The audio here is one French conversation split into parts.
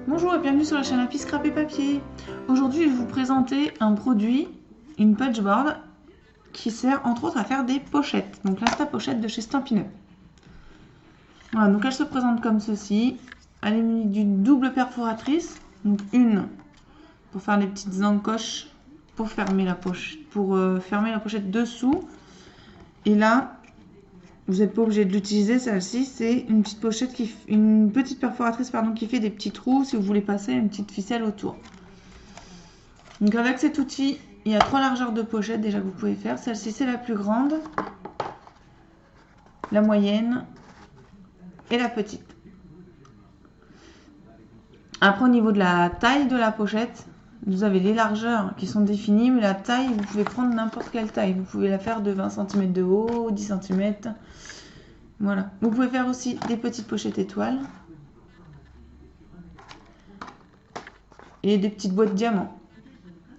Bonjour et bienvenue sur la chaîne Happy Scrap et Papier. Aujourd'hui, je vais vous présenter un produit, une punchboard, qui sert entre autres à faire des pochettes. Donc l'Insta Pochette de chez Stampin' Up. Voilà, donc elle se présente comme ceci. Elle est munie d'une double perforatrice, donc une pour faire les petites encoches pour fermer la pochette dessous. Et là, vous n'êtes pas obligé de l'utiliser, celle-ci, c'est une petite pochette une petite perforatrice qui fait des petits trous si vous voulez passer une petite ficelle autour. Donc avec cet outil, il y a 3 largeurs de pochette déjà que vous pouvez faire. Celle-ci c'est la plus grande, la moyenne et la petite. Après au niveau de la taille de la pochette, vous avez les largeurs qui sont définies, mais la taille, vous pouvez prendre n'importe quelle taille. Vous pouvez la faire de 20 cm de haut, 10 cm. Voilà. Vous pouvez faire aussi des petites pochettes étoiles. Et des petites boîtes diamants.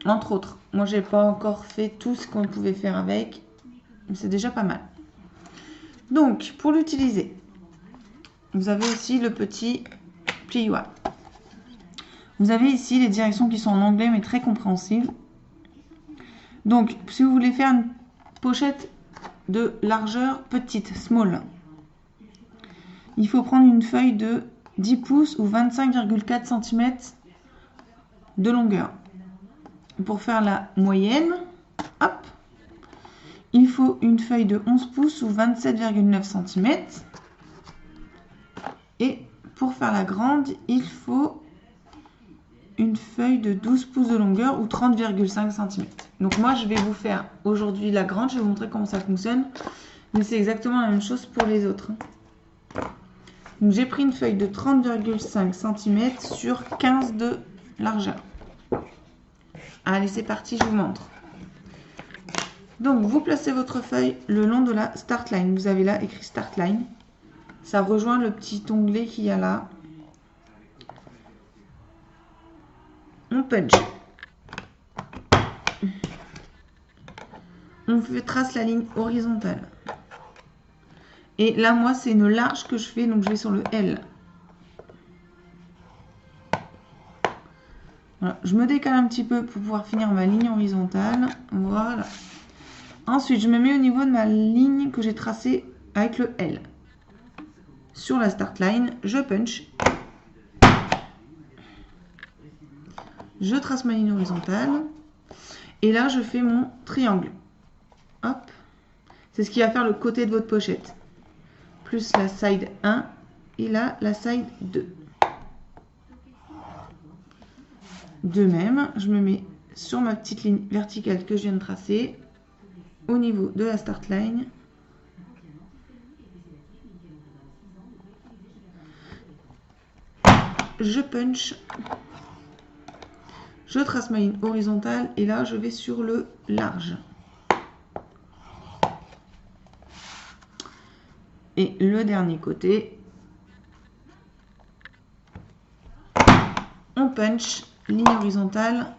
Entre autres. Moi, j'ai pas encore fait tout ce qu'on pouvait faire avec. Mais c'est déjà pas mal. Donc, pour l'utiliser, vous avez aussi le petit plioir. Vous avez ici les directions qui sont en anglais, mais très compréhensibles. Donc, si vous voulez faire une pochette de largeur petite, small, il faut prendre une feuille de 10 pouces ou 25,4 cm de longueur. Pour faire la moyenne, hop, il faut une feuille de 11 pouces ou 27,9 cm. Et pour faire la grande, il faut une feuille de 12 pouces de longueur ou 30,5 cm. Donc moi, je vais vous faire aujourd'hui la grande. Je vais vous montrer comment ça fonctionne. Mais c'est exactement la même chose pour les autres. Donc j'ai pris une feuille de 30,5 cm sur 15 de largeur. Allez, c'est parti, je vous montre. Donc vous placez votre feuille le long de la start line. Vous avez là écrit start line. Ça rejoint le petit onglet qu'il y a là. On punch. On trace la ligne horizontale. Et là, moi, c'est une large que je fais, donc je vais sur le L. Voilà. Je me décale un petit peu pour pouvoir finir ma ligne horizontale. Voilà. Ensuite, je me mets au niveau de ma ligne que j'ai tracée avec le L. Sur la start line, je punch. Je trace ma ligne horizontale. Et là, je fais mon triangle. Hop. C'est ce qui va faire le côté de votre pochette. Plus la side 1 et là, la side 2. De même, je me mets sur ma petite ligne verticale que je viens de tracer au niveau de la start line. Je punch. Je trace ma ligne horizontale et là, je vais sur le large. Et le dernier côté, on punch, ligne horizontale.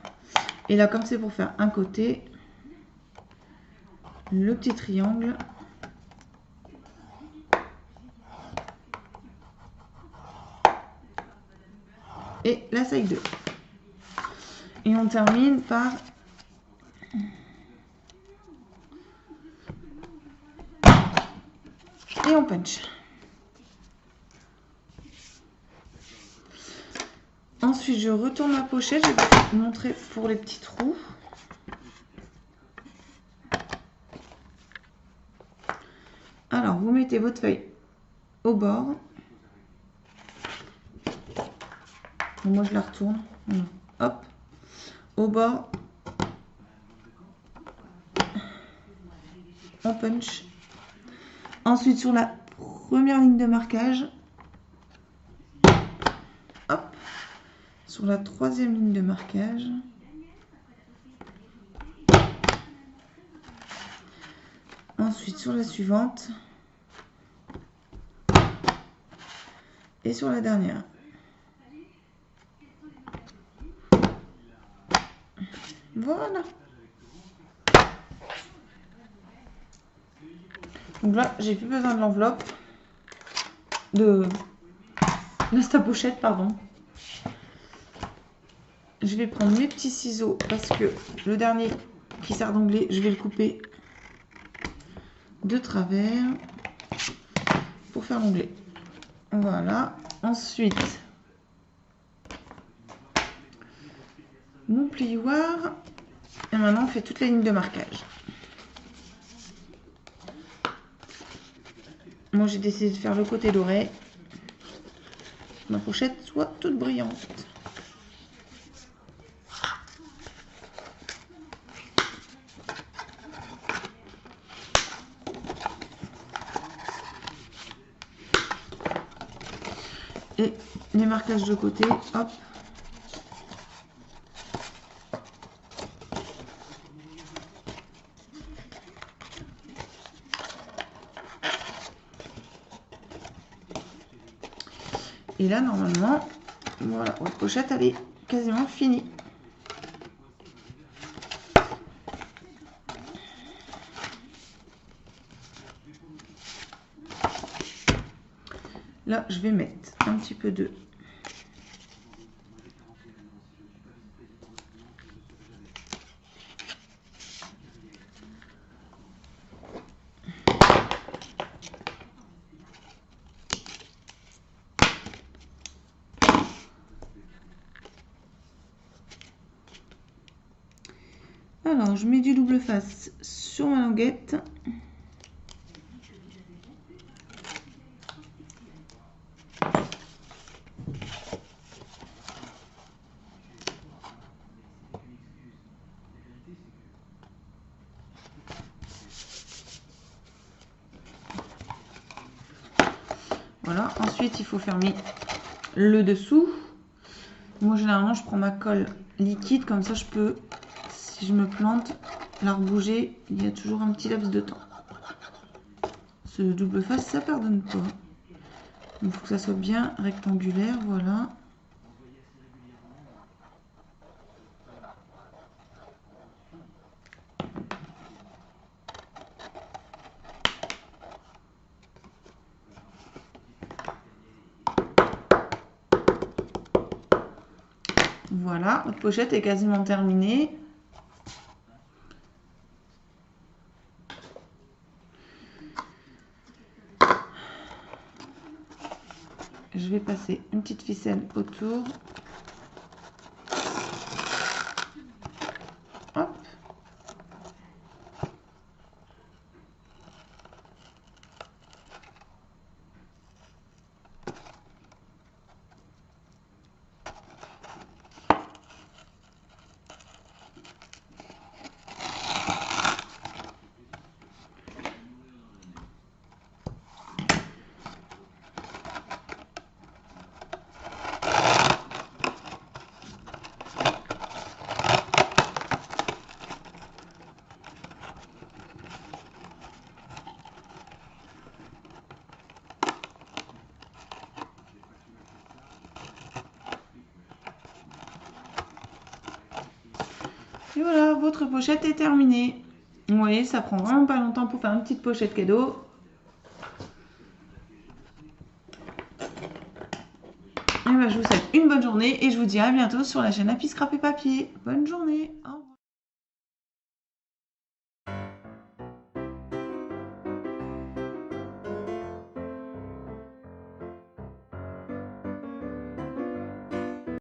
Et là, comme c'est pour faire un côté, le petit triangle. Et la side 2. Et on termine par et on punch. Ensuite, je retourne ma pochette. Je vais vous montrer pour les petits trous. Alors, vous mettez votre feuille au bord. Moi, je la retourne. Hop. Au bord. On punch. Ensuite, sur la première ligne de marquage. Hop. Sur la troisième ligne de marquage. Ensuite, sur la suivante. Et sur la dernière. Voilà. Donc là, j'ai plus besoin de l'enveloppe. De l'Insta Pochette, pardon. je vais prendre mes petits ciseaux parce que le dernier qui sert d'onglet, je vais le couper de travers pour faire l'onglet. Voilà. Ensuite, mon plioir. Et maintenant, on fait toute la ligne de marquage. Moi, j'ai décidé de faire le côté doré. Ma pochette soit toute brillante. Et les marquages de côté, hop. Et là, normalement, voilà, votre pochette, elle est quasiment finie. Là, je vais mettre un petit peu de Alors, je mets du double face sur ma languette. Voilà, ensuite il faut fermer le dessous. Moi généralement je prends ma colle liquide, comme ça je peux, si je me plante, la rebouger, il y a toujours un petit laps de temps. Ce double face ça pardonne pas. Il faut que ça soit bien rectangulaire, voilà. Voilà, notre pochette est quasiment terminée. Je vais passer une petite ficelle autour. Hop. Et voilà, votre pochette est terminée. Vous voyez, ça prend vraiment pas longtemps pour faire une petite pochette cadeau. Et ben, je vous souhaite une bonne journée et je vous dis à bientôt sur la chaîne Happy Scrap et Papier. Bonne journée. Au revoir.